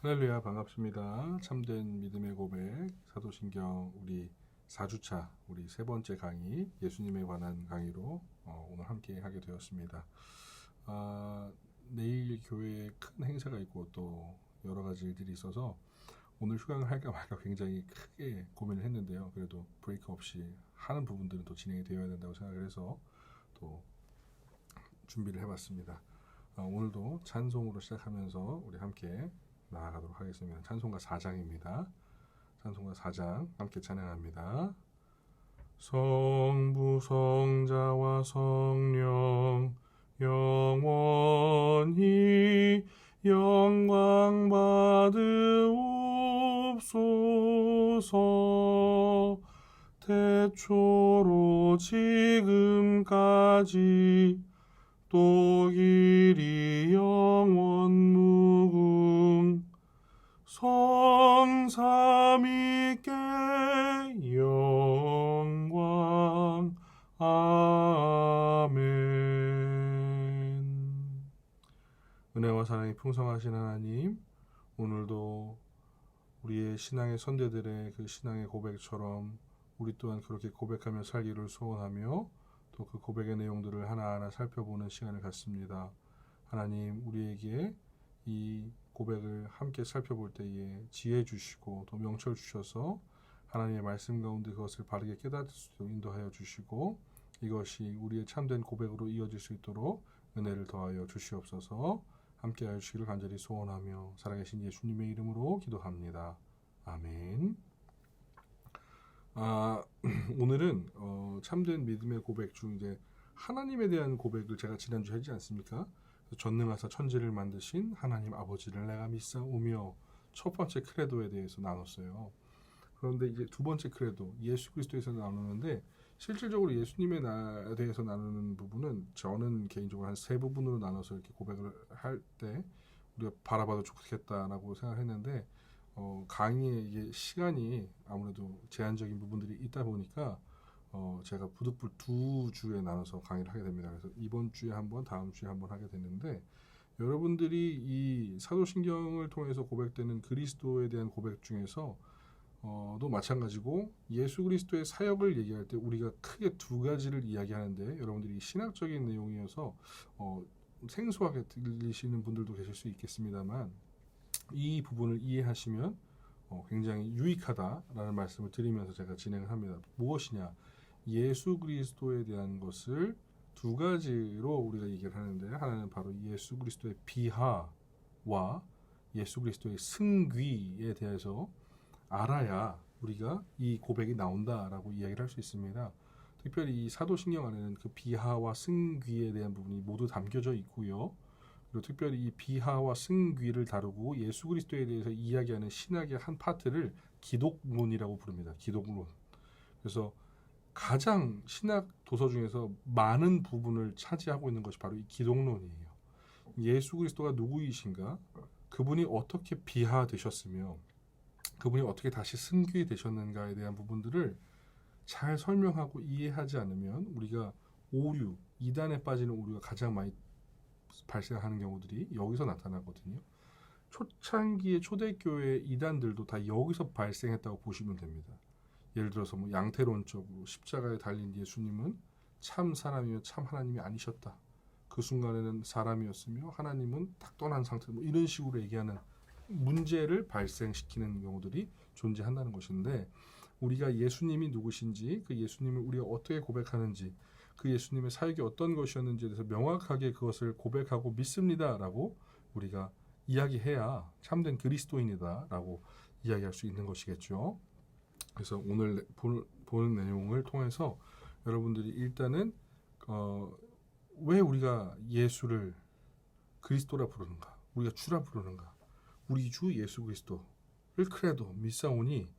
할렐루야, 반갑습니다. 참된 믿음의 고백 사도신경 우리 4주차 우리 세 번째 강의 예수님에 관한 강의로 오늘 함께 하게 되었습니다. 내일 교회에 큰 행사가 있고 또 여러 가지 일들이 있어서 오늘 휴강을 할까 말까 굉장히 크게 고민을 했는데요. 그래도 브레이크 없이 하는 부분들은 또 진행이 되어야 된다고 생각을 해서 또 준비를 해봤습니다. 오늘도 찬송으로 시작하면서 우리 함께 나아가도록 하겠습니다. 찬송가 4장입니다. 찬송가 4장 함께 찬양합니다. 성부 성자와 성령 영원히 영광 받으옵소서. 태초로 지금까지 또 길이 영원 무궁 성삼위께 영광. 아멘. 은혜와 사랑이 풍성하신 하나님, 오늘도 우리의 신앙의 선대들의 그 신앙의 고백처럼 우리 또한 그렇게 고백하며 살기를 소원하며 또 그 고백의 내용들을 하나하나 살펴보는 시간을 갖습니다. 하나님, 우리에게 이 고백을 함께 살펴볼 때에 지혜 주시고 또 명철 주셔서 하나님의 말씀 가운데 그것을 바르게 깨닫을 수 있도록 인도하여 주시고 이것이 우리의 참된 고백으로 이어질 수 있도록 은혜를 더하여 주시옵소서. 함께 하여 주시기를 간절히 소원하며 살아계신 예수님의 이름으로 기도합니다. 아멘. 오늘은 참된 믿음의 고백 중 이제 하나님에 대한 고백을 제가 지난주에 하지 않습니까? 전능하사 천지를 만드신 하나님 아버지를 내가 믿사오며 첫 번째 크레도에 대해서 나눴어요. 그런데 이제 두 번째 크레도 예수 그리스도에서 나누는데 실질적으로 예수님에 대해서 나누는 부분은 저는 개인적으로 한 세 부분으로 나눠서 이렇게 고백을 할 때 우리가 바라봐도 좋겠다라고 생각했는데 강의의 이게 시간이 아무래도 제한적인 부분들이 있다 보니까 제가 부득불 두 주에 나눠서 강의를 하게 됩니다. 그래서 이번 주에 한번, 다음 주에 한번 하게 됐는데 여러분들이 이 사도신경을 통해서 고백되는 그리스도에 대한 고백 중에서 도 마찬가지고 예수 그리스도의 사역을 얘기할 때 우리가 크게 두 가지를 이야기하는데 여러분들이 신학적인 내용이어서 생소하게 들리시는 분들도 계실 수 있겠습니다만 이 부분을 이해하시면 굉장히 유익하다라는 말씀을 드리면서 제가 진행을 합니다. 무엇이냐? 예수 그리스도에 대한 것을 두 가지로 우리가 얘기를 하는데 하나는 바로 예수 그리스도의 비하와 예수 그리스도의 승귀에 대해서 알아야 우리가 이 고백이 나온다라고 이야기를 할 수 있습니다. 특별히 이 사도신경 안에는 그 비하와 승귀에 대한 부분이 모두 담겨져 있고요. 그리고 특별히 이 비하와 승귀를 다루고 예수 그리스도에 대해서 이야기하는 신학의 한 파트를 기독론이라고 부릅니다. 기독론. 그래서 가장 신학 도서 중에서 많은 부분을 차지하고 있는 것이 바로 이 기독론이에요. 예수 그리스도가 누구이신가? 그분이 어떻게 비하되셨으며 그분이 어떻게 다시 승귀되셨는가에 대한 부분들을 잘 설명하고 이해하지 않으면 우리가 오류, 이단에 빠지는 오류가 가장 많이 발생하는 경우들이 여기서 나타나거든요. 초창기의 초대교회 이단들도 다 여기서 발생했다고 보시면 됩니다. 예를 들어서 양태론적으로 십자가에 달린 예수님은 참 사람이며 참 하나님이 아니셨다. 그 순간에는 사람이었으며 하나님은 딱 떠난 상태, 이런 식으로 얘기하는 문제를 발생시키는 경우들이 존재한다는 것인데 우리가 예수님이 누구신지 그 예수님을 우리가 어떻게 고백하는지 그 예수님의 사역이 어떤 것이었는지에 대해서 명확하게 그것을 고백하고 믿습니다라고 우리가 이야기해야 참된 그리스도인이다라고 이야기할 수 있는 것이겠죠. 그래서 오늘 보는 내용을 통해서 여러분들이 일단은 왜 우리가 예수를 그리스도라 부르는가, 우리가 주라 부르는가, 우리 주 예수 그리스도를 크레도 믿사오니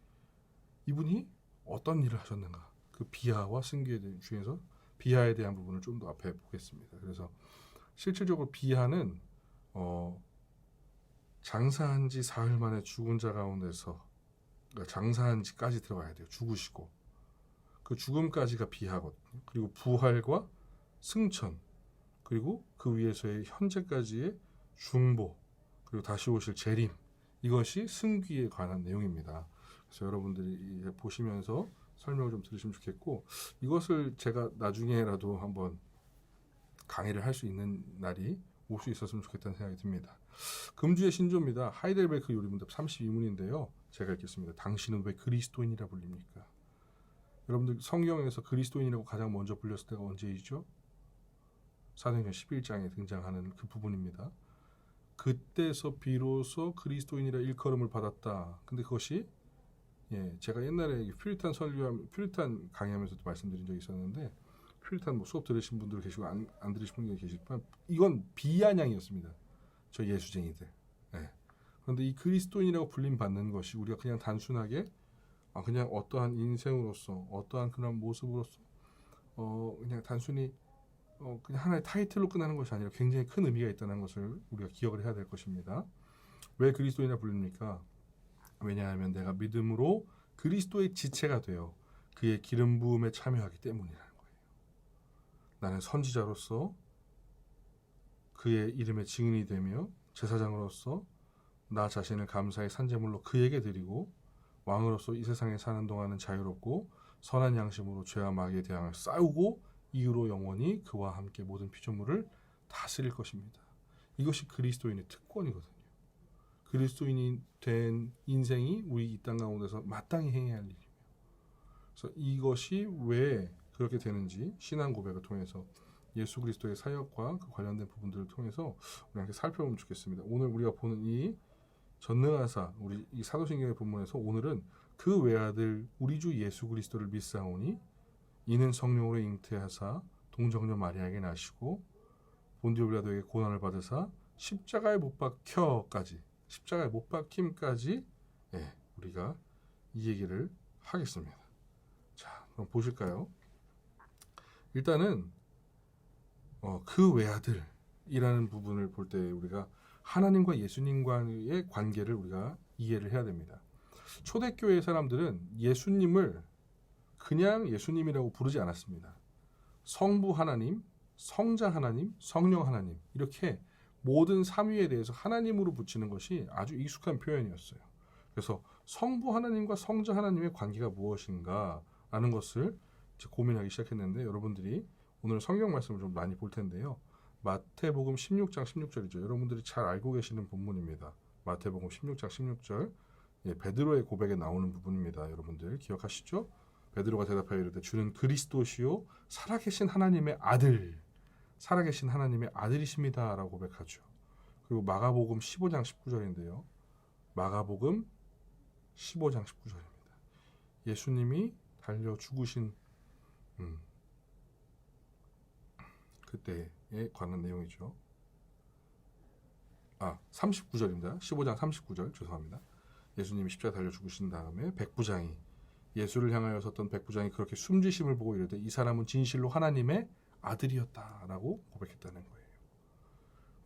이분이 어떤 일을 하셨는가, 그 비하와 승귀에 대한 중에서 비하에 대한 부분을 좀 더 앞에 보겠습니다. 그래서 실질적으로 비하는 장사한 지 사흘 만에 죽은 자 가운데서 그러니까 장사한 지까지 들어가야 돼요. 죽으시고 그 죽음까지가 비하거든요. 그리고 부활과 승천 그리고 그 위에서의 현재까지의 중보 그리고 다시 오실 재림 이것이 승귀에 관한 내용입니다. 그래서 여러분들이 이제 보시면서 설명을 좀 들으시면 좋겠고, 이것을 제가 나중에라도 한번 강의를 할 수 있는 날이 올 수 있었으면 좋겠다는 생각이 듭니다. 금주의 신조입니다. 하이델베르크 요리문답 32문인데요. 제가 읽겠습니다. 당신은 왜 그리스도인이라 불립니까? 여러분들 성경에서 그리스도인이라고 가장 먼저 불렸을 때가 언제이죠? 사도행전 11장에 등장하는 그 부분입니다. 그때서 비로소 그리스도인이라 일컬음을 받았다. 근데 그것이 제가 옛날에 퓨리탄 강의하면서도 말씀드린 적이 있었는데, 퓨리탄 수업 들으신 분들 계시고 안 들으신 분들 계시지만 이건 비아냥이었습니다. 저 예수쟁이들. 그런데 이 그리스도인이라고 불림 받는 것이 우리가 그냥 단순하게 그냥 어떠한 인생으로서 어떠한 그런 모습으로서 그냥 단순히 그냥 하나의 타이틀로 끝나는 것이 아니라 굉장히 큰 의미가 있다는 것을 우리가 기억을 해야 될 것입니다. 왜 그리스도인이라 불립니까? 왜냐하면 내가 믿음으로 그리스도의 지체가 되어 그의 기름 부음에 참여하기 때문이라는 거예요. 나는 선지자로서 그의 이름의 증인이 되며 제사장으로서 나 자신을 감사의 산제물로 그에게 드리고 왕으로서 이 세상에 사는 동안은 자유롭고 선한 양심으로 죄와 마귀에 대항을 싸우고 이후로 영원히 그와 함께 모든 피조물을 다스릴 것입니다. 이것이 그리스도인의 특권이거든요. 그리스도인이 된 인생이 우리 이 땅 가운데서 마땅히 행해야 할 일이며, 그래서 이것이 왜 그렇게 되는지 신앙 고백을 통해서 예수 그리스도의 사역과 그 관련된 부분들을 통해서 우리 함께 살펴보면 좋겠습니다. 오늘 우리가 보는 이 전능하사 우리 이 사도신경의 본문에서 오늘은 그 외아들 우리 주 예수 그리스도를 믿사오니 이는 성령으로 잉태하사 동정녀 마리아에게 나시고 본디오 빌라도에게 고난을 받으사 십자가에 못 박힘까지 우리가 이 얘기를 하겠습니다. 자, 그럼 보실까요? 일단은 그 외아들이라는 부분을 볼 때 우리가 하나님과 예수님과의 관계를 우리가 이해를 해야 됩니다. 초대교회 사람들은 예수님을 그냥 예수님이라고 부르지 않았습니다. 성부 하나님, 성자 하나님, 성령 하나님, 이렇게 모든 삼위에 대해서 하나님으로 붙이는 것이 아주 익숙한 표현이었어요. 그래서 성부 하나님과 성자 하나님의 관계가 무엇인가 라는 것을 고민하기 시작했는데, 여러분들이 오늘 성경 말씀을 좀 많이 볼 텐데요. 마태복음 16장 16절이죠. 여러분들이 잘 알고 계시는 본문입니다. 마태복음 16장 16절, 베드로의 고백에 나오는 부분입니다. 여러분들 기억하시죠? 베드로가 대답하여 이르되 주는 그리스도시요 살아계신 하나님의 아들이십니다 라고 고백하죠. 그리고 마가복음 15장 19절인데요. 마가복음 15장 19절입니다. 예수님이 달려 죽으신 그때에 관한 내용이죠. 39절입니다. 15장 39절 죄송합니다. 예수님이 십자가 달려 죽으신 다음에 백부장이 예수를 향하여 섰던 백부장이 그렇게 숨지심을 보고 이르되 이 사람은 진실로 하나님의 아들이었다라고 고백했다는 거예요.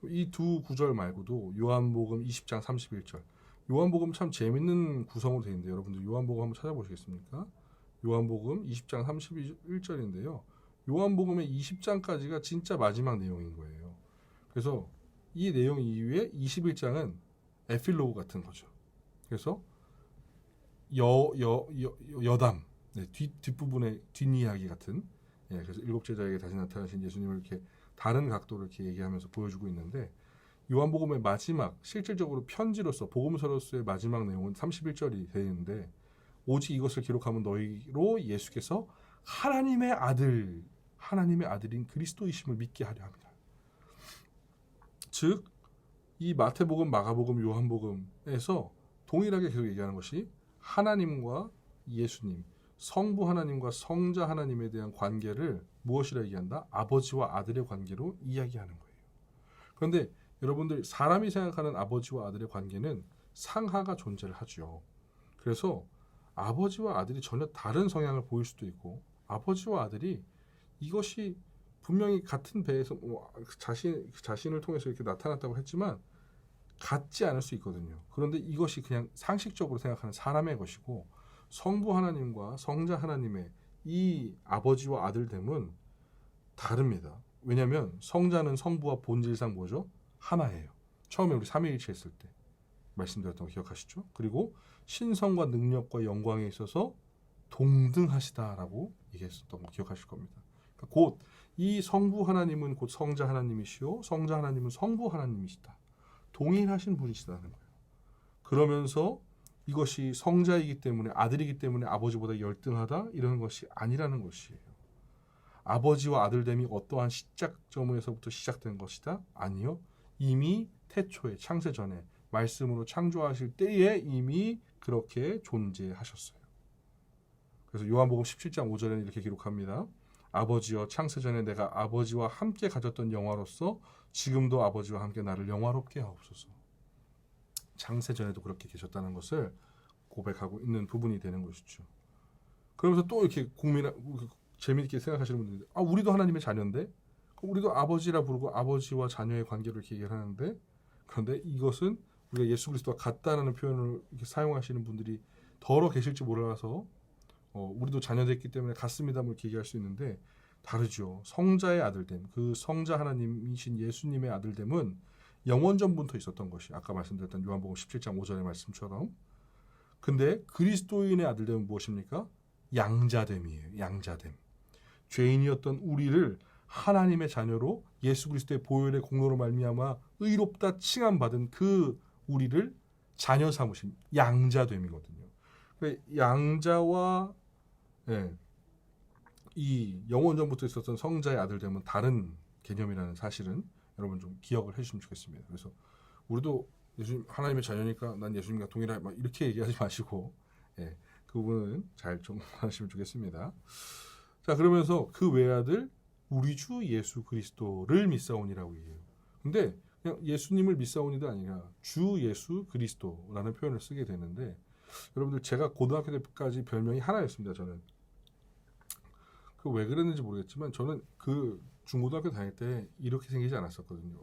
이 두 구절 말고도 요한복음 20장 31절, 요한복음 참 재밌는 구성으로 되어 있는데 여러분들 요한복음 한번 찾아보시겠습니까? 요한복음 20장 31절인데요. 요한복음의 20장까지가 진짜 마지막 내용인 거예요. 그래서 이 내용 이후에 21장은 에필로그 같은 거죠. 그래서 여담, 뒷부분의 뒷이야기 같은, 그래서 일곱 제자에게 다시 나타나신 예수님을 이렇게 다른 각도로 이렇게 얘기하면서 보여주고 있는데, 요한복음의 마지막, 실질적으로 편지로서 복음서로서의 마지막 내용은 31절이 되는데, 오직 이것을 기록하면 너희로 예수께서 하나님의 아들인 그리스도이심을 믿게 하려 합니다. 즉, 이 마태복음, 마가복음, 요한복음에서 동일하게 계속 얘기하는 것이 하나님과 예수님, 성부 하나님과 성자 하나님에 대한 관계를 무엇이라 얘기한다? 아버지와 아들의 관계로 이야기하는 거예요. 그런데 여러분들 사람이 생각하는 아버지와 아들의 관계는 상하가 존재를 하죠. 그래서 아버지와 아들이 전혀 다른 성향을 보일 수도 있고, 아버지와 아들이 이것이 분명히 같은 배에서 자신을 통해서 이렇게 나타났다고 했지만 같지 않을 수 있거든요. 그런데 이것이 그냥 상식적으로 생각하는 사람의 것이고, 성부 하나님과 성자 하나님의 이 아버지와 아들됨은 다릅니다. 왜냐하면 성자는 성부와 본질상 뭐죠? 하나예요. 처음에 우리 삼위일체 했을 때. 말씀드렸던 거 기억하시죠? 그리고 신성과 능력과 영광에 있어서 동등하시다라고 얘기했었던 거 기억하실 겁니다. 그러니까 곧 이 성부 하나님은 곧 성자 하나님이시요 성자 하나님은 성부 하나님이시다. 동일하신 분이시다는 거예요. 그러면서 이것이 성자이기 때문에 아들이기 때문에 아버지보다 열등하다 이런 것이 아니라는 것이에요. 아버지와 아들됨이 어떠한 시작점에서부터 시작된 것이다? 아니요. 이미 태초에 창세전에 말씀으로 창조하실 때에 이미 그렇게 존재하셨어요. 그래서 요한복음 17장 5절에는 이렇게 기록합니다. 아버지여 창세전에 내가 아버지와 함께 가졌던 영화로서 지금도 아버지와 함께 나를 영화롭게 하옵소서. 창세전에도 그렇게 계셨다는 것을 고백하고 있는 부분이 되는 것이죠. 그러면서 또 이렇게 재미있게 생각하시는 분들이 우리도 하나님의 자녀인데 우리도 아버지라 부르고 아버지와 자녀의 관계를 이렇게 얘기를 하는데 그런데 이것은 우리가 예수 그리스도와 같다라는 표현을 이렇게 사용하시는 분들이 더러 계실지 몰라서 우리도 자녀됐기 때문에 같습니다 뭐 이렇게 얘기할 수 있는데 다르죠. 성자의 아들됨, 그 성자 하나님이신 예수님의 아들됨은 영원전부터 있었던 것이 아까 말씀드렸던 요한복음 17장 5절의 말씀처럼. 근데 그리스도인의 아들됨은 무엇입니까? 양자됨이에요. 양자됨. 죄인이었던 우리를 하나님의 자녀로 예수 그리스도의 보혈의 공로로 말미암아 의롭다 칭함받은 그 우리를 자녀 삼으신 양자됨이거든요. 양자와 이 영원전부터 있었던 성자의 아들됨은 다른 개념이라는 사실은 여러분 좀 기억을 해주시면 좋겠습니다. 그래서 우리도 예수님 하나님의 자녀니까 난 예수님과 동일하게 막 이렇게 얘기하지 마시고 그 부분은 잘 좀 하시면 좋겠습니다. 자 그러면서 그 외아들 우리 주 예수 그리스도를 믿사오니라고 얘기해요. 근데 그냥 예수님을 믿사오니도 아니라 주 예수 그리스도라는 표현을 쓰게 되는데 여러분들 제가 고등학교 때까지 별명이 하나였습니다. 저는 그 왜 그랬는지 모르겠지만 저는 그 중고등학교 다닐 때 이렇게 생기지 않았었거든요.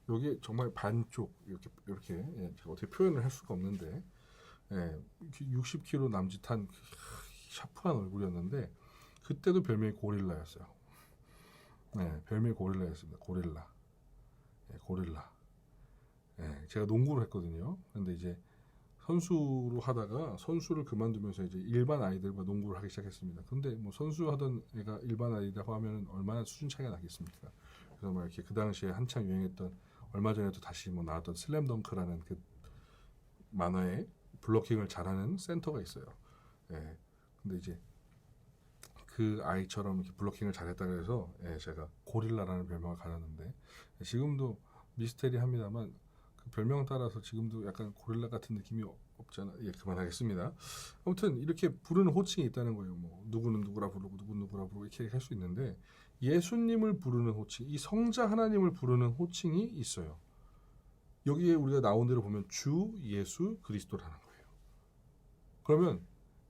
여기 정말 반쪽 이렇게 제가 어떻게 표현을 할 수가 없는데 60kg 남짓한 샤프한 얼굴이었는데 그때도 별명이 고릴라였어요. 별명이 고릴라였습니다. 고릴라. 고릴라. 제가 농구를 했거든요. 근데 이제 선수로 하다가 선수를 그만두면서 이제 일반 아이들과 농구를 하기 시작했습니다. 근데 뭐 선수 하던 애가 일반 아이라고 하면 얼마나 수준 차이가 나겠습니까? 그래서 막 이렇게 그 당시에 한창 유행했던 얼마 전에도 다시 뭐 나왔던 슬램덩크라는 그 만화에 블로킹을 잘하는 센터가 있어요. 근데 이제 그 아이처럼 이렇게 블로킹을 잘했다 그래서 제가 고릴라라는 별명을 가졌는데 지금도 미스테리합니다만 그 별명 따라서 지금도 약간 고릴라 같은 느낌이 없잖아. 그만하겠습니다. 아무튼 이렇게 부르는 호칭이 있다는 거예요. 뭐 누구는 누구라 부르고 누구는 누구라 부르고 이렇게 할 수 있는데 예수님을 부르는 호칭, 이 성자 하나님을 부르는 호칭이 있어요. 여기에 우리가 나온 대로 보면 주 예수 그리스도라는 거예요. 그러면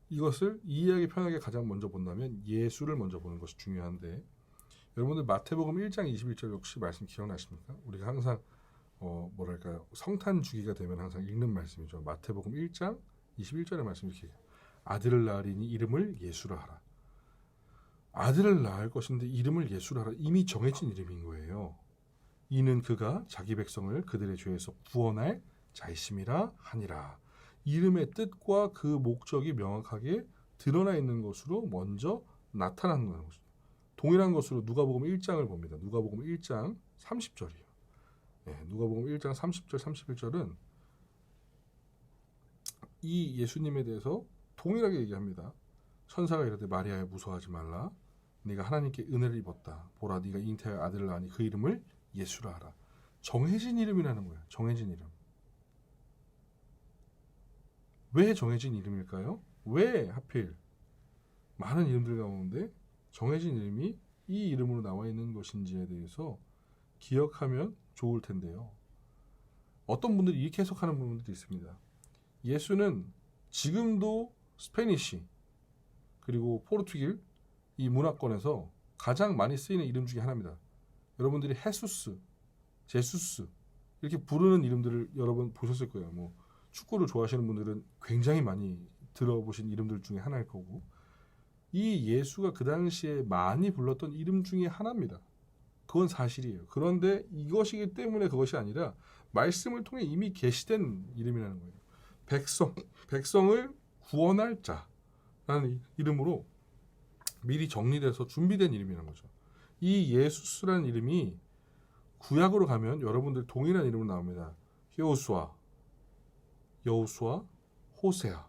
이것을 이해하기 편하게 가장 먼저 본다면 예수를 먼저 보는 것이 중요한데 여러분들 마태복음 1장 21절 혹시 말씀 기억나십니까? 우리가 항상 뭐랄까요 성탄 주기가 되면 항상 읽는 말씀이죠. 마태복음 1장 21절의 말씀이 이렇게 아들을 낳으리니 이름을 예수라 하라. 아들을 낳을 것인데 이름을 예수라 하라. 이미 정해진 이름인 거예요. 이는 그가 자기 백성을 그들의 죄에서 구원할 자이심이라 하니라. 이름의 뜻과 그 목적이 명확하게 드러나 있는 것으로 먼저 나타나는 것입니다. 동일한 것으로 누가복음 1장을 봅니다. 누가복음 1장 30절이에요. 누가복음 1장 30절 31절은 이 예수님에 대해서 동일하게 얘기합니다. 천사가 이르되 마리아여 무서워하지 말라. 네가 하나님께 은혜를 입었다. 보라 네가 잉태하여 아들을 낳으니 그 이름을 예수라 하라. 정해진 이름이라는 거예요. 정해진 이름. 왜 정해진 이름일까요? 왜 하필 많은 이름들 가운데 정해진 이름이 이 이름으로 나와 있는 것인지에 대해서 기억하면 좋을 텐데요. 어떤 분들이 이렇게 해석하는 분들도 있습니다. 예수는 지금도 스페니쉬 그리고 포르투길 이 문화권에서 가장 많이 쓰이는 이름 중에 하나입니다. 여러분들이 헤수스, 제수스 이렇게 부르는 이름들을 여러분 보셨을 거예요. 뭐 축구를 좋아하시는 분들은 굉장히 많이 들어보신 이름들 중에 하나일 거고 이 예수가 그 당시에 많이 불렀던 이름 중에 하나입니다. 그건 사실이에요. 그런데 이것이기 때문에 그것이 아니라 말씀을 통해 이미 계시된 이름이라는 거예요. 백성을 구원할 자라는 이름으로 미리 정리돼서 준비된 이름이라는 거죠. 이 예수스라는 이름이 구약으로 가면 여러분들 동일한 이름으로 나옵니다. 여호수아, 호세아.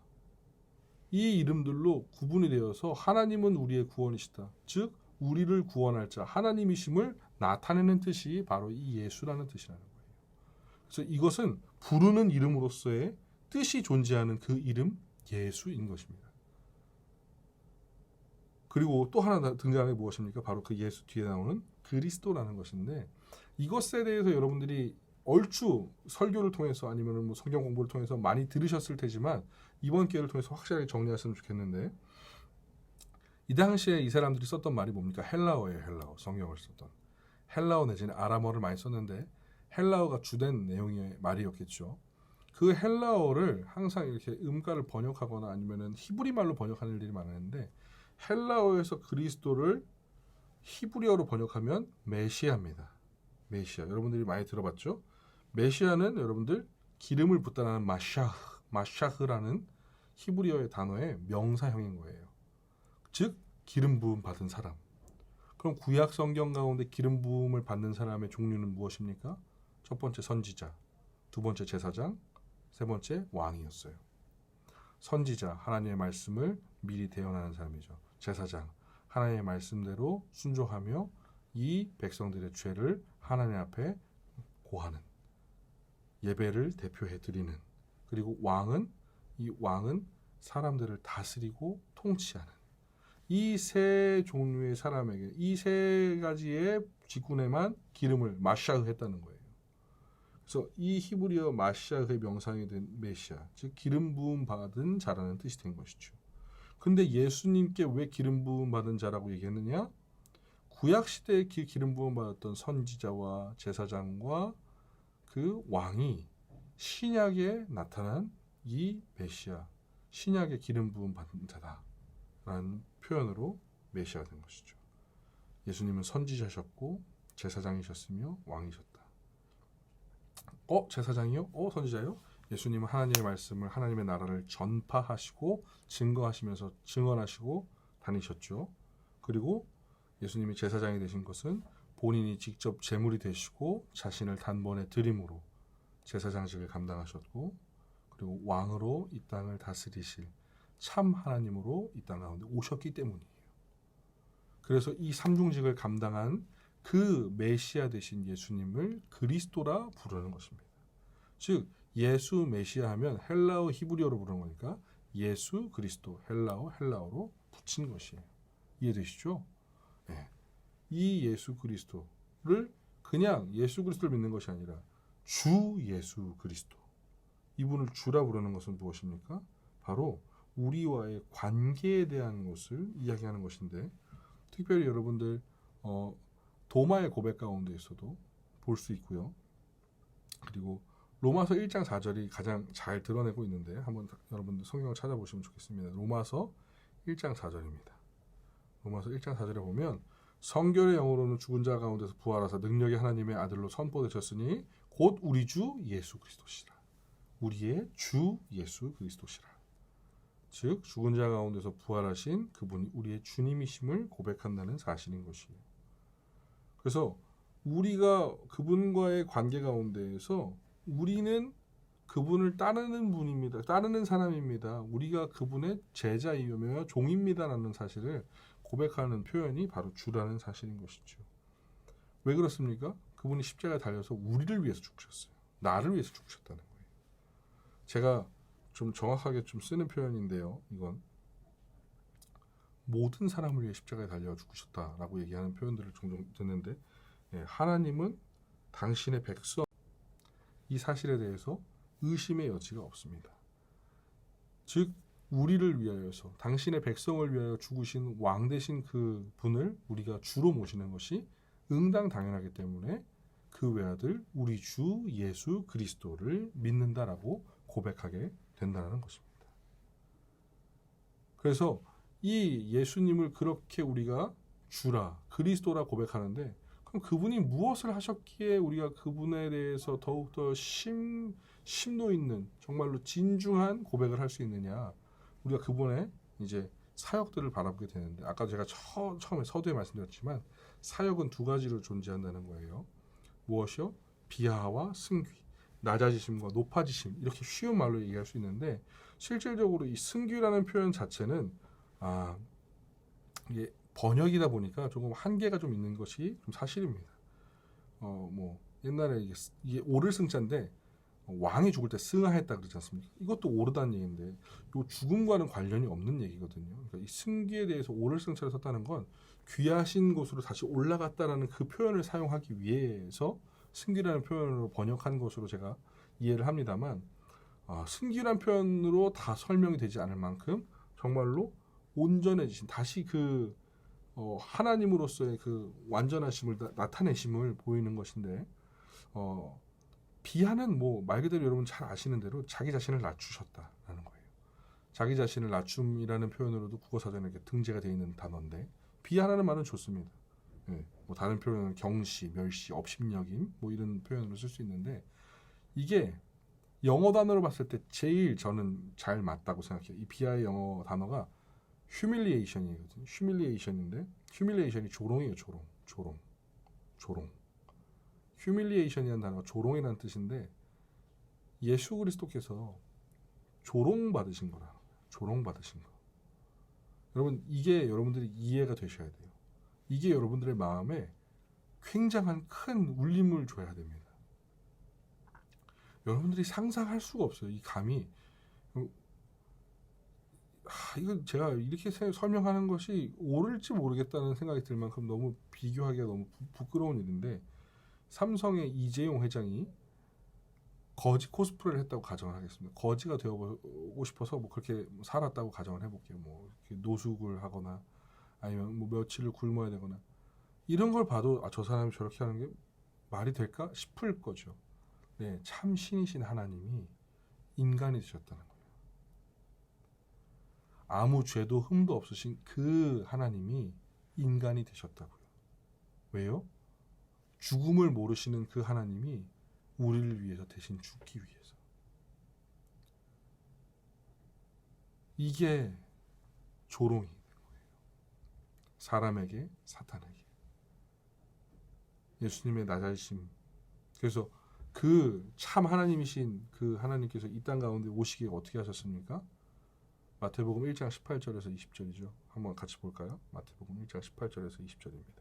이 이름들로 구분이 되어서 하나님은 우리의 구원이시다. 즉 우리를 구원할 자 하나님이심을 나타내는 뜻이 바로 이 예수라는 뜻이라는 거예요. 그래서 이것은 부르는 이름으로서의 뜻이 존재하는 그 이름 예수인 것입니다. 그리고 또 하나 등장하는 게 무엇입니까? 바로 그 예수 뒤에 나오는 그리스도라는 것인데 이것에 대해서 여러분들이 얼추 설교를 통해서 아니면 뭐 성경 공부를 통해서 많이 들으셨을 테지만 이번 기회를 통해서 확실하게 정리하셨으면 좋겠는데 이 당시에 이 사람들이 썼던 말이 뭡니까? 헬라어예요. 헬라어. 성경을 썼던 헬라어 내지는 아람어를 많이 썼는데 헬라어가 주된 내용의 말이었겠죠. 그 헬라어를 항상 이렇게 음가를 번역하거나 아니면은 히브리 말로 번역하는 일이 많았는데 헬라어에서 그리스도를 히브리어로 번역하면 메시아입니다. 메시아. 여러분들이 많이 들어봤죠? 메시아는 여러분들 기름을 붓다라는 마샤흐라는 히브리어의 단어의 명사형인 거예요. 즉 기름 부음 받은 사람. 그럼 구약 성경 가운데 기름 부음을 받는 사람의 종류는 무엇입니까? 첫 번째 선지자, 두 번째 제사장, 세 번째 왕이었어요. 선지자, 하나님의 말씀을 미리 대언하는 사람이죠. 제사장, 하나님의 말씀대로 순종하며 이 백성들의 죄를 하나님 앞에 고하는 예배를 대표해 드리는. 그리고 이 왕은 사람들을 다스리고 통치하는. 이 세 종류의 사람에게 이 세 가지의 직군에만 기름을 마샤흐 했다는 거예요. 그래서 이 히브리어 마샤흐의 명상이 된 메시아, 즉 기름 부음 받은 자라는 뜻이 된 것이죠. 근데 예수님께 왜 기름 부음 받은 자라고 얘기했느냐? 구약 시대에 기름 부음 받았던 선지자와 제사장과 그 왕이 신약에 나타난 이 메시아, 신약의 기름 부음 받은 자다라는 표현으로 메시아가 된 것이죠. 예수님은 선지자셨고 제사장이셨으며 왕이셨다. 제사장이요? 선지자요? 예수님은 하나님의 말씀을 하나님의 나라를 전파하시고 증거하시면서 증언하시고 다니셨죠. 그리고 예수님이 제사장이 되신 것은 본인이 직접 제물이 되시고 자신을 단번에 드림으로 제사장직을 감당하셨고 그리고 왕으로 이 땅을 다스리실 참 하나님으로 이 땅 가운데 오셨기 때문이에요. 그래서 이 삼중직을 감당한 그 메시아 되신 예수님을 그리스도라 부르는 것입니다. 즉 예수 메시아 하면 헬라어 히브리어로 부르는 거니까 예수 그리스도 헬라어로 붙인 것이에요. 이해되시죠? 네. 이 예수 그리스도를 그냥 예수 그리스도를 믿는 것이 아니라 주 예수 그리스도, 이분을 주라 부르는 것은 무엇입니까? 바로 우리와의 관계에 대한 것을 이야기하는 것인데 특별히 여러분들 도마의 고백 가운데에서도 볼 수 있고요. 그리고 로마서 1장 4절이 가장 잘 드러내고 있는데 한번 여러분들 성경을 찾아보시면 좋겠습니다. 로마서 1장 4절입니다. 로마서 1장 4절에 보면 성결의 영으로는 죽은 자 가운데서 부활하사 능력의 하나님의 아들로 선포되셨으니 곧 우리 주 예수 그리스도시라. 우리의 주 예수 그리스도시라. 즉 죽은 자 가운데서 부활하신 그분이 우리의 주님이심을 고백한다는 사실인 것이에요. 그래서 우리가 그분과의 관계 가운데에서 우리는 그분을 따르는 분입니다. 따르는 사람입니다. 우리가 그분의 제자이며 종입니다라는 사실을 고백하는 표현이 바로 주라는 사실인 것이죠. 왜 그렇습니까? 그분이 십자가에 달려서 우리를 위해서 죽으셨어요. 나를 위해서 죽으셨다는 거예요. 제가 좀 정확하게 좀 쓰는 표현인데요. 이건 모든 사람을 위해 십자가에 달려 죽으셨다라고 얘기하는 표현들을 종종 듣는데 하나님은 당신의 백성 이 사실에 대해서 의심의 여지가 없습니다. 즉 우리를 위하여서 당신의 백성을 위하여 죽으신 왕 되신 그 분을 우리가 주로 모시는 것이 응당당연하기 때문에 그 외아들 우리 주 예수 그리스도를 믿는다라고 고백하게 된다는 것입니다. 그래서 이 예수님을 그렇게 우리가 주라 그리스도라 고백하는데 그럼 그분이 무엇을 하셨기에 우리가 그분에 대해서 더욱더 심도 있는 정말로 진중한 고백을 할 수 있느냐? 우리가 그분의 이제 사역들을 바라보게 되는데 아까 제가 처음에 서두에 말씀드렸지만 사역은 두 가지로 존재한다는 거예요. 무엇이요? 비하와 승귀, 낮아지심과 높아지심 이렇게 쉬운 말로 얘기할 수 있는데 실질적으로 이 승귀라는 표현 자체는 이게 번역이다 보니까 조금 한계가 좀 있는 것이 좀 사실입니다. 뭐 옛날에 이게 오를 승자인데 왕이 죽을 때 승하했다 그러지 않습니까? 이것도 오르다는 얘기인데 요 죽음과는 관련이 없는 얘기거든요. 그러니까 이 승기에 대해서 오를 승자를 썼다는 건 귀하신 곳으로 다시 올라갔다라는 그 표현을 사용하기 위해서 승기라는 표현으로 번역한 것으로 제가 이해를 합니다만 승기라는 표현으로 다 설명이 되지 않을 만큼 정말로 온전해지신 다시 그 하나님으로서의 그 완전하심을 나타내심을 보이는 것인데 비하는 뭐 말 그대로 여러분 잘 아시는 대로 자기 자신을 낮추셨다라는 거예요. 자기 자신을 낮춤이라는 표현으로도 국어사전에 이렇게 등재가 되어 있는 단어인데 비하라는 말은 좋습니다. 예, 뭐 다른 표현은 경시, 멸시, 업신여김 뭐 이런 표현으로 쓸 수 있는데 이게 영어 단어로 봤을 때 제일 저는 잘 맞다고 생각해요. 이 비하의 영어 단어가 humiliation이거든요. humiliation인데 humiliation이 조롱이에요. 조롱. humiliation이라는 단어가 조롱이라는 뜻인데 예수 그리스도께서 조롱받으신 거라. 조롱받으신 거. 여러분 이게 여러분들이 이해가 되셔야 돼요. 이게 여러분들의 마음에 굉장한 큰 울림을 줘야 됩니다. 여러분들이 상상할 수가 없어요. 이 감이 이건 제가 이렇게 설명하는 것이 옳을지 모르겠다는 생각이 들 만큼 너무 비교하기가 너무 부끄러운 일인데 삼성의 이재용 회장이 거지 코스프레를 했다고 가정을 하겠습니다. 거지가 되어보고 싶어서 뭐 그렇게 살았다고 가정을 해볼게요. 뭐 노숙을 하거나 아니면 뭐 며칠을 굶어야 되거나 이런 걸 봐도 저 사람이 저렇게 하는 게 말이 될까 싶을 거죠. 네, 참 신이신 하나님이 인간이 되셨다는 거예요. 아무 죄도 흠도 없으신 그 하나님이 인간이 되셨다고요. 왜요? 죽음을 모르시는 그 하나님이 우리를 위해서 대신 죽기 위해서. 이게 조롱이 된 거예요. 사람에게, 사탄에게. 예수님의 낮아지심. 그래서 그 참 하나님이신 그 하나님께서 이 땅 가운데 오시기에 어떻게 하셨습니까? 마태복음 1장 18절에서 20절이죠. 한번 같이 볼까요? 마태복음 1장 18절에서 20절입니다.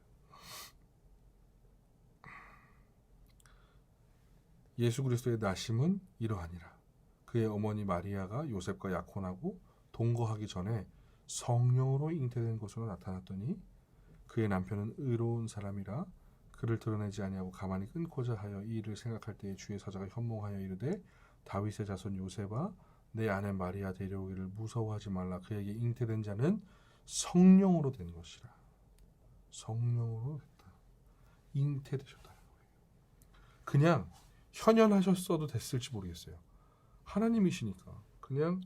예수 그리스도의 나심은 이러하니라. 그의 어머니 마리아가 요셉과 약혼하고 동거하기 전에 성령으로 잉태된 것으로 나타났더니 그의 남편은 의로운 사람이라 그를 드러내지 아니하고 가만히 끊고자 하여 이 일을 생각할 때에 주의 사자가 현몽하여 이르되 다윗의 자손 요셉아 내 아내 마리아 데려오기를 무서워하지 말라. 그에게 잉태된 자는 성령으로 된 것이라. 성령으로 됐다. 잉태되셨다는 거예요. 그냥 현현하셨어도 됐을지 모르겠어요. 하나님이시니까 그냥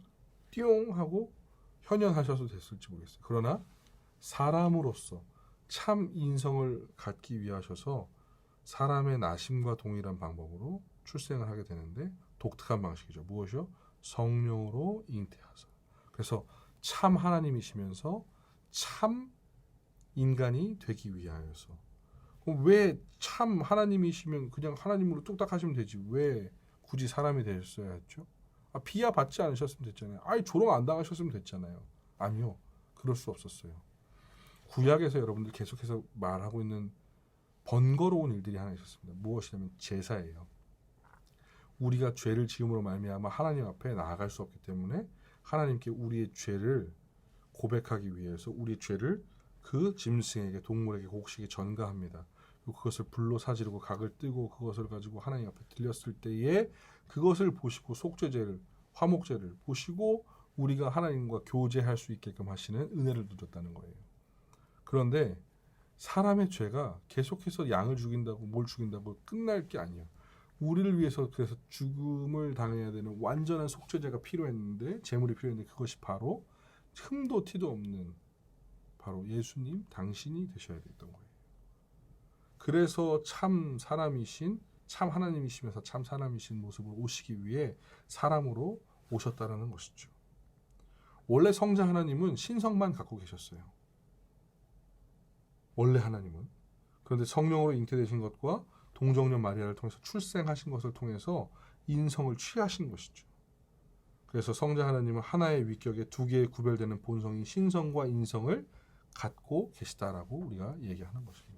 띠용 하고 현현하셔도 됐을지 모르겠어요. 그러나 사람으로서 참 인성을 갖기 위하셔서 사람의 나심과 동일한 방법으로 출생을 하게 되는데 독특한 방식이죠. 무엇이요? 성령으로 잉태하사. 그래서 참 하나님이시면서 참 인간이 되기 위하여서. 왜 참 하나님이시면 그냥 하나님으로 뚝딱 하시면 되지 왜 굳이 사람이 되셨어야 했죠? 비하 받지 않으셨으면 됐잖아요. 조롱 안 당하셨으면 됐잖아요. 아니요. 그럴 수 없었어요. 구약에서 여러분들 계속해서 말하고 있는 번거로운 일들이 하나 있었습니다. 무엇이냐면 제사예요. 우리가 죄를 지음으로 말미암아 하나님 앞에 나아갈 수 없기 때문에 하나님께 우리의 죄를 고백하기 위해서 우리의 죄를 그 짐승에게 동물에게 곡식에 전가합니다. 그것을 불로 사지르고 각을 뜨고 그것을 가지고 하나님 앞에 들렸을 때에 그것을 보시고 속죄제를 화목제를 보시고 우리가 하나님과 교제할 수 있게끔 하시는 은혜를 누렸다는 거예요. 그런데 사람의 죄가 계속해서 양을 죽인다고 뭘 죽인다고 끝날 게 아니에요. 우리를 위해서 그래서 죽음을 당해야 되는 완전한 속죄제가 필요했는데 제물이 필요했는데 그것이 바로 흠도 티도 없는 바로 예수님 당신이 되셔야 됐던 거예요. 그래서 참 사람이신 참 하나님이시면서 참 사람이신 모습으로 오시기 위해 사람으로 오셨다라는 것이죠. 원래 성자 하나님은 신성만 갖고 계셨어요. 원래 하나님은. 그런데 성령으로 잉태되신 것과 동정녀 마리아를 통해서 출생하신 것을 통해서 인성을 취하신 것이죠. 그래서 성자 하나님은 하나의 위격에 두 개의 구별되는 본성인 신성과 인성을 갖고 계시다라고 우리가 얘기하는 것입니다.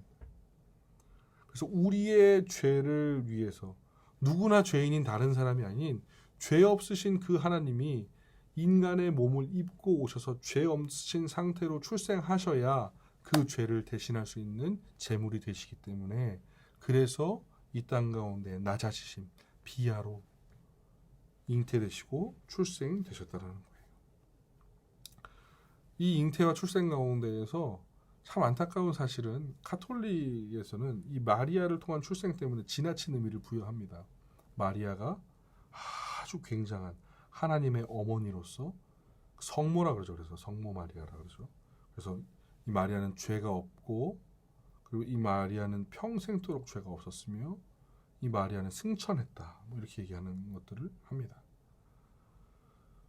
그래서 우리의 죄를 위해서 누구나 죄인인 다른 사람이 아닌 죄 없으신 그 하나님이 인간의 몸을 입고 오셔서 죄 없으신 상태로 출생하셔야 그 죄를 대신할 수 있는 제물이 되시기 때문에 그래서 이 땅 가운데 낮아지심, 비하로 잉태되시고 출생되셨다는 거예요. 이 잉태와 출생 가운데에서 참 안타까운 사실은 카톨릭에서는 이 마리아를 통한 출생 때문에 지나친 의미를 부여합니다. 마리아가 아주 굉장한 하나님의 어머니로서 성모라 그러죠. 그래서 성모 마리아라 그러죠. 그래서 이 마리아는 죄가 없고 그리고 이 마리아는 평생도록 죄가 없었으며 이 마리아는 승천했다. 뭐 이렇게 얘기하는 것들을 합니다.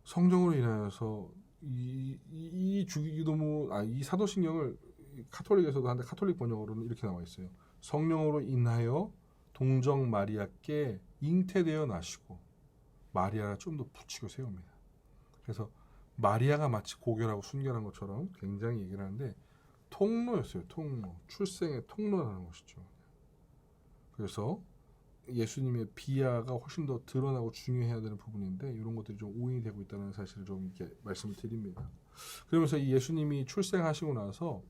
성경으로 인하여서 이 사도신경을 카톨릭에서도 하는데 카톨릭 번역으로는 이렇게 나와 있어요. 성령으로 인하여 동정 마리아께 잉태되어 나시고 마리아가 좀 더 붙이고 세웁니다. 그래서 마리아가 마치 고결하고 순결한 것처럼 굉장히 얘기를 하는데 통로였어요. 통로. 출생의 통로라는 것이죠. 그래서 예수님의 비하가 훨씬 더 드러나고 중요해야 되는 부분인데 이런 것들이 좀 오인이 되고 있다는 사실을 좀 이렇게 말씀을 드립니다. 그러면서 이 예수님이 출생하시고 나서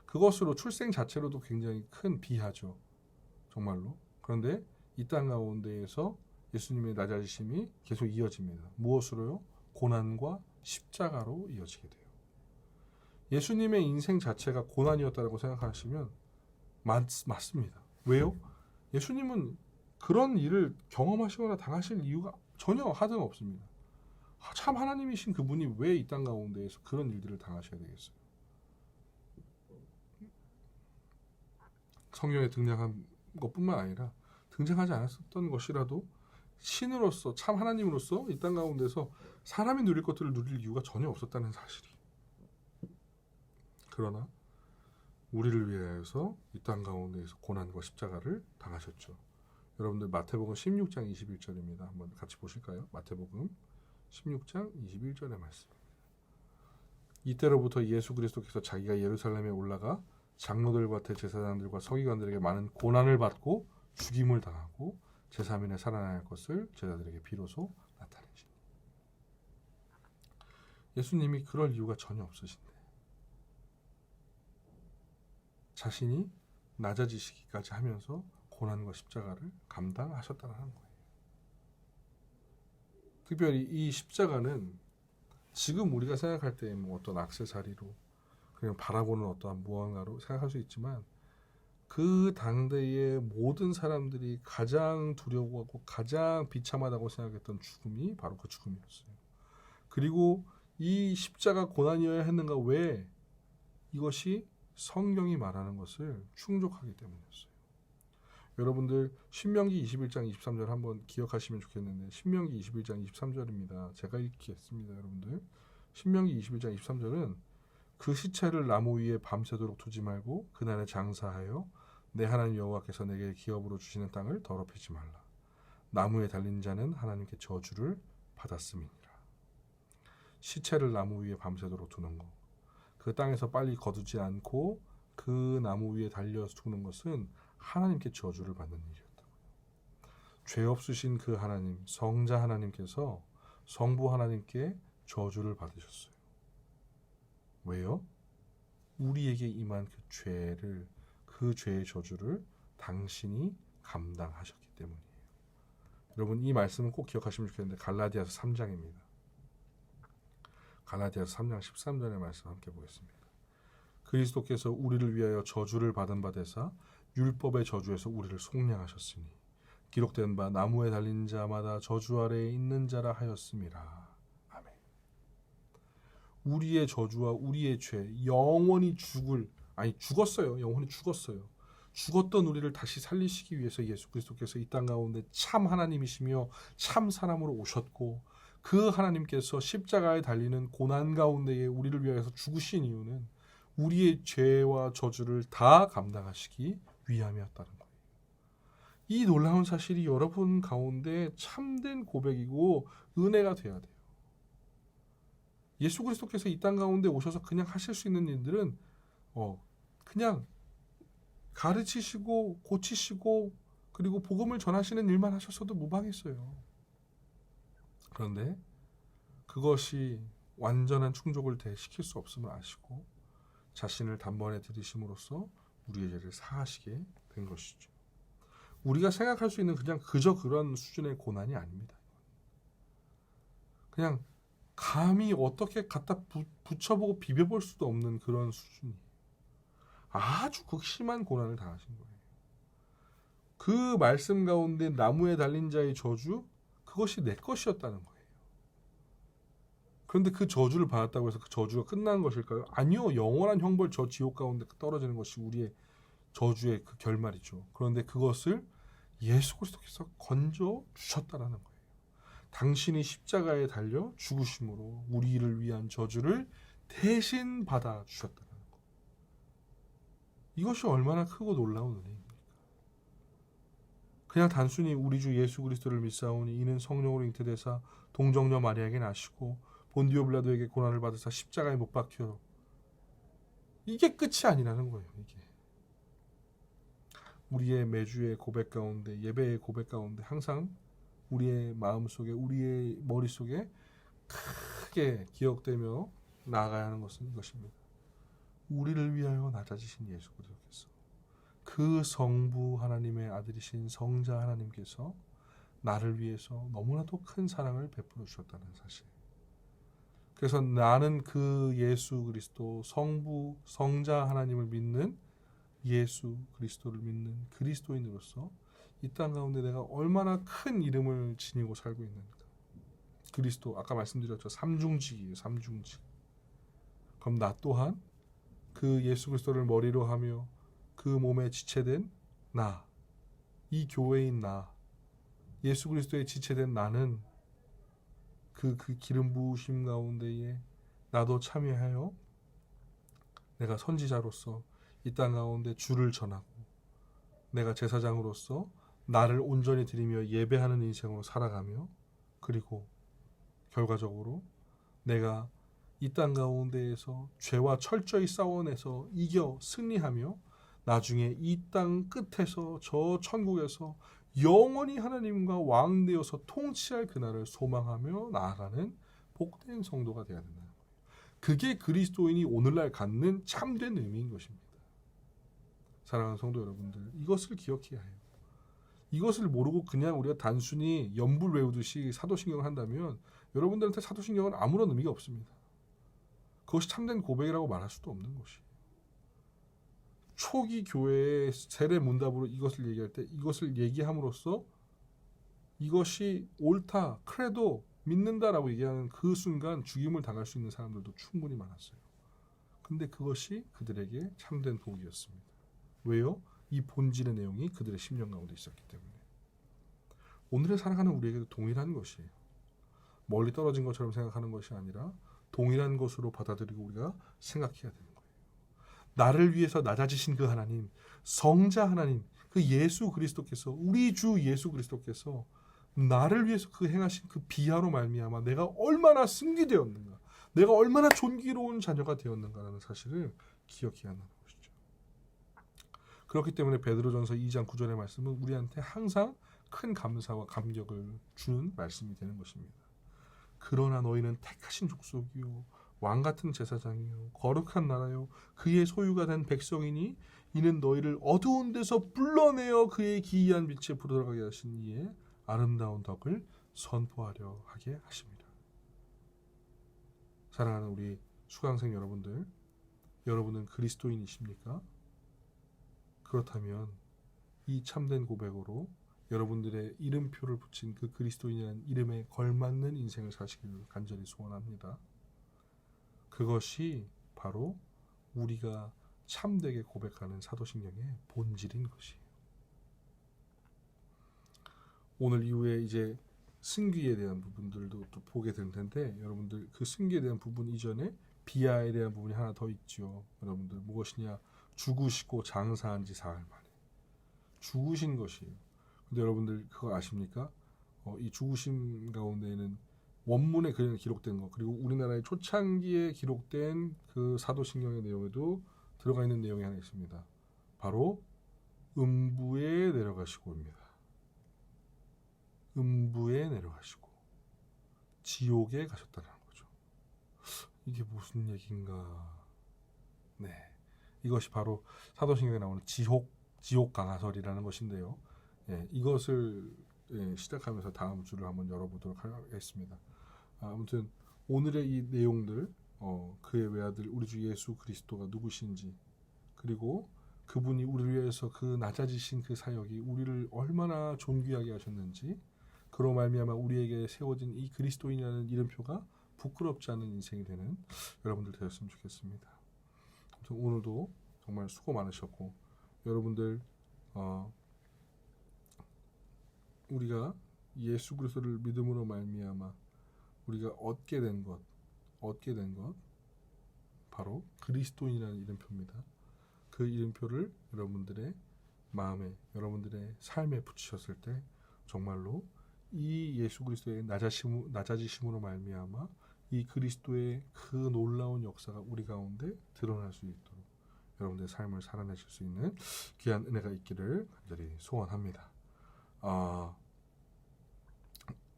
그것으로 출생 자체로도 굉장히 큰 비하죠. 정말로. 그런데 이 땅 가운데에서 예수님의 낮아지심이 계속 이어집니다. 무엇으로요? 고난과 십자가로 이어지게 돼요. 예수님의 인생 자체가 고난이었다고 생각하시면 맞습니다. 왜요? 예수님은 그런 일을 경험하시거나 당하실 이유가 전혀 하등 없습니다. 참 하나님이신 그분이 왜 이 땅 가운데에서 그런 일들을 당하셔야 되겠어요? 성경에 등장한 것뿐만 아니라 등장하지 않았었던 것이라도 신으로서 참 하나님으로서 이 땅 가운데서 사람이 누릴 것들을 누릴 이유가 전혀 없었다는 사실이. 그러나 우리를 위하여서 이 땅 가운데에서 고난과 십자가를 당하셨죠. 여러분들 마태복음 16장 21절입니다. 한번 같이 보실까요? 마태복음 16장 21절의 말씀. 이때로부터 예수 그리스도께서 자기가 예루살렘에 올라가 장로들과 대제사장들과 서기관들에게 많은 고난을 받고 죽임을 당하고 제3일에 살아날 것을 제자들에게 비로소 나타내시니. 예수님이 그럴 이유가 전혀 없으신데 자신이 낮아지시기까지 하면서 고난과 십자가를 감당하셨다는 거예요. 특별히 이 십자가는 지금 우리가 생각할 때 뭐 어떤 액세서리로 그냥 바라보는 어떠한 무언가로 생각할 수 있지만 그 당대의 모든 사람들이 가장 두려워하고 가장 비참하다고 생각했던 죽음이 바로 그 죽음이었어요. 그리고 이 십자가 고난이어야 했는가? 왜? 이것이 성경이 말하는 것을 충족하기 때문이었어요. 여러분들 신명기 21장 23절 한번 기억하시면 좋겠는데 신명기 21장 23절입니다. 제가 읽겠습니다. 여러분들 신명기 21장 23절은 그 시체를 나무 위에 밤새도록 두지 말고 그날에 장사하여 내 하나님 여호와께서 내게 기업으로 주시는 땅을 더럽히지 말라. 나무에 달린 자는 하나님께 저주를 받았음이니라. 시체를 나무 위에 밤새도록 두는 것, 그 땅에서 빨리 거두지 않고 그 나무 위에 달려서 두는 것은 하나님께 저주를 받는 일이었다고요. 죄 없으신 그 하나님, 성자 하나님께서 성부 하나님께 저주를 받으셨어요. 왜요? 우리에게 임한 그 죄의 저주를 당신이 감당하셨기 때문이에요. 여러분 이 말씀은 꼭 기억하시면 좋겠는데 갈라디아서 3장입니다. 갈라디아서 3장 13절의 말씀 함께 보겠습니다. 그리스도께서 우리를 위하여 저주를 받은 바 되사 율법의 저주에서 우리를 속량하셨으니 기록된 바 나무에 달린 자마다 저주 아래에 있는 자라 하였음이라. 아멘. 우리의 저주와 우리의 죄 영원히 죽었어요. 영원히 죽었어요. 죽었던 우리를 다시 살리시기 위해서 예수 그리스도께서 이 땅 가운데 참 하나님이시며 참 사람으로 오셨고, 그 하나님께서 십자가에 달리는 고난 가운데에 우리를 위하여서 죽으신 이유는 우리의 죄와 저주를 다 감당하시기 위함이었다는 거예요. 이 놀라운 사실이 여러분 가운데 참된 고백이고 은혜가 돼야 돼요. 예수 그리스도께서 이 땅 가운데 오셔서 그냥 하실 수 있는 일들은 그냥 가르치시고 고치시고 그리고 복음을 전하시는 일만 하셨어도 무방했어요. 그런데 그것이 완전한 충족을 시킬 수 없음을 아시고 자신을 단번에 들이심으로써 우리의 죄를 사하시게 된 것이죠. 우리가 생각할 수 있는 그냥 그저 그런 수준의 고난이 아닙니다. 그냥 감히 어떻게 갖다 붙여보고 비벼볼 수도 없는 그런 수준이 아주 극심한 고난을 당하신 거예요. 그 말씀 가운데 나무에 달린 자의 저주, 그것이 내 것이었다는 거예요. 그런데 그 저주를 받았다고 해서 그 저주가 끝난 것일까요? 아니요. 영원한 형벌, 저 지옥 가운데 떨어지는 것이 우리의 저주의 그 결말이죠. 그런데 그것을 예수 그리스도께서 건져 주셨다라는 거예요. 당신이 십자가에 달려 죽으심으로 우리를 위한 저주를 대신 받아 주셨다는 것. 이것이 얼마나 크고 놀라운 은혜입니까? 그냥 단순히 우리 주 예수 그리스도를 믿사오니 이는 성령으로 잉태되사 동정녀 마리아에게 나시고 본디오 빌라도에게 고난을 받으사 십자가에 못 박혀, 이게 끝이 아니라는 거예요. 이게 우리의 매주의 고백 가운데, 예배의 고백 가운데 항상 우리의 마음속에, 우리의 머릿속에 크게 기억되며 나아가야 하는 것은 이것입니다. 우리를 위하여 낮아지신 예수 그리스도께서, 그 성부 하나님의 아들이신 성자 하나님께서 나를 위해서 너무나도 큰 사랑을 베풀어 주셨다는 사실. 그래서 나는 그 예수 그리스도, 성부, 성자 하나님을 믿는 예수 그리스도를 믿는 그리스도인으로서 이 땅 가운데 내가 얼마나 큰 이름을 지니고 살고 있는가. 그리스도, 아까 말씀드렸죠. 삼중직이에요. 삼중직. 그럼 나 또한 그 예수 그리스도를 머리로 하며 그 몸에 지체된 나, 이 교회인 나, 예수 그리스도에 지체된 나는 그 기름 부으심 가운데에 나도 참여하여 내가 선지자로서 이 땅 가운데 주를 전하고, 내가 제사장으로서 나를 온전히 드리며 예배하는 인생으로 살아가며, 그리고 결과적으로 내가 이 땅 가운데에서 죄와 철저히 싸워내서 이겨 승리하며 나중에 이 땅 끝에서 저 천국에서 영원히 하나님과 왕되어서 통치할 그날을 소망하며 나아가는 복된 성도가 되어야 된다는 거예요. 그게 그리스도인이 오늘날 갖는 참된 의미인 것입니다. 사랑하는 성도 여러분들, 이것을 기억해야 해요. 이것을 모르고 그냥 우리가 단순히 연불 외우듯이 사도신경을 한다면 여러분들한테 사도신경은 아무런 의미가 없습니다. 그것이 참된 고백이라고 말할 수도 없는 것이에요. 초기 교회의 세례 문답으로 이것을 얘기할 때 이것을 얘기함으로써 이것이 옳다, 크레도, 믿는다라고 얘기하는 그 순간 죽임을 당할 수 있는 사람들도 충분히 많았어요. 근데 그것이 그들에게 참된 복이었습니다. 왜요? 이 본질의 내용이 그들의 심령 가운데 있었기 때문에. 오늘의 살아가는 우리에게도 동일한 것이에요. 멀리 떨어진 것처럼 생각하는 것이 아니라 동일한 것으로 받아들이고 우리가 생각해야 되는 거예요. 나를 위해서 낮아지신 그 하나님, 성자 하나님, 그 예수 그리스도께서, 우리 주 예수 그리스도께서 나를 위해서 그 행하신 그 비하로 말미암아 내가 얼마나 승리되었는가, 내가 얼마나 존귀로운 자녀가 되었는가라는 사실을 기억해야 한다는 것이죠. 그렇기 때문에 베드로전서 2장 9절의 말씀은 우리한테 항상 큰 감사와 감격을 주는 말씀이 되는 것입니다. 그러나 너희는 택하신 족속이요 왕같은 제사장이요 거룩한 나라요 그의 소유가 된 백성이니 이는 너희를 어두운 데서 불러내어 그의 기이한 빛에 들어가게 하신 이의 아름다운 덕을 선포하려 하게 하십니다. 사랑하는 우리 수강생 여러분들, 여러분은 그리스도인이십니까? 그렇다면 이 참된 고백으로 여러분들의 이름표를 붙인 그 그리스도인이라는 이름에 걸맞는 인생을 사시기를 간절히 소원합니다. 그것이 바로 우리가 참되게 고백하는 사도신경의 본질인 것이에요. 오늘 이후에 이제 승귀에 대한 부분들도 또 보게 될 텐데, 여러분들 그 승귀에 대한 부분 이전에 비하에 대한 부분이 하나 더 있죠. 여러분들 무엇이냐? 죽으시고 장사한 지 사흘 만에 죽으신 것이에요. 근데 여러분들 그거 아십니까? 이 죽으심 가운데에는 원문에 그냥 기록된 거, 그리고 우리나라의 초창기에 기록된 그 사도신경의 내용에도 들어가 있는 내용이 하나 있습니다. 바로 음부에 내려가시고입니다. 음부에 내려가시고 지옥에 가셨다는 거죠. 이게 무슨 얘기인가? 네, 이것이 바로 사도신경에 나오는 지옥 강화설이라는 것인데요. 예, 이것을 시작하면서 다음 주를 한번 열어보도록 하겠습니다. 아무튼 오늘의 이 내용들, 그의 외아들 우리 주 예수 그리스도가 누구신지, 그리고 그분이 우리를 위해서 그 낮아지신 그 사역이 우리를 얼마나 존귀하게 하셨는지, 그로 말미암아 우리에게 세워진 이 그리스도인이라는 이름표가 부끄럽지 않은 인생이 되는 여러분들 되었으면 좋겠습니다. 아무튼 오늘도 정말 수고 많으셨고, 여러분들 우리가 예수 그리스도를 믿음으로 말미암아 우리가 얻게 된 것 바로 그리스도인이라는 이름표입니다. 그 이름표를 여러분들의 마음에, 여러분들의 삶에 붙이셨을 때 정말로 이 예수 그리스도의 낮아지심으로 말미암아 이 그리스도의 그 놀라운 역사가 우리 가운데 드러날 수 있도록 여러분들의 삶을 살아내실 수 있는 귀한 은혜가 있기를 간절히 소원합니다.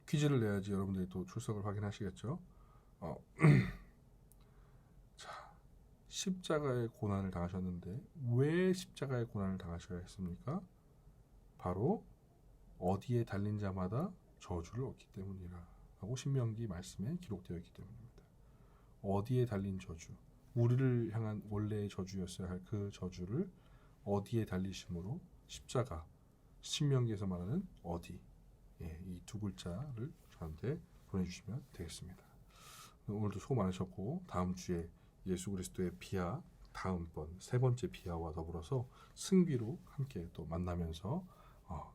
퀴즈를 내야지 여러분들이 또 출석을 확인하시겠죠. 자, 십자가의 고난을 당하셨는데 왜 십자가의 고난을 당하셔야 했습니까? 바로 어디에 달린 자마다 저주를 얻기 때문이라 하고 신명기 말씀에 기록되어 있기 때문입니다. 어디에 달린 저주, 우리를 향한 원래의 저주였어야 할 그 저주를 어디에 달리심으로 십자가, 신명기에서 말하는 어디, 이 두 글자를 저한테 보내주시면 되겠습니다. 오늘도 수고 많으셨고, 다음 주에 예수 그리스도의 비하, 다음번 세 번째 비하와 더불어서 승귀로 함께 또 만나면서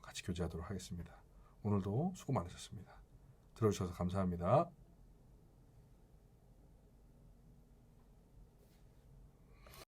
같이 교제하도록 하겠습니다. 오늘도 수고 많으셨습니다. 들어주셔서 감사합니다.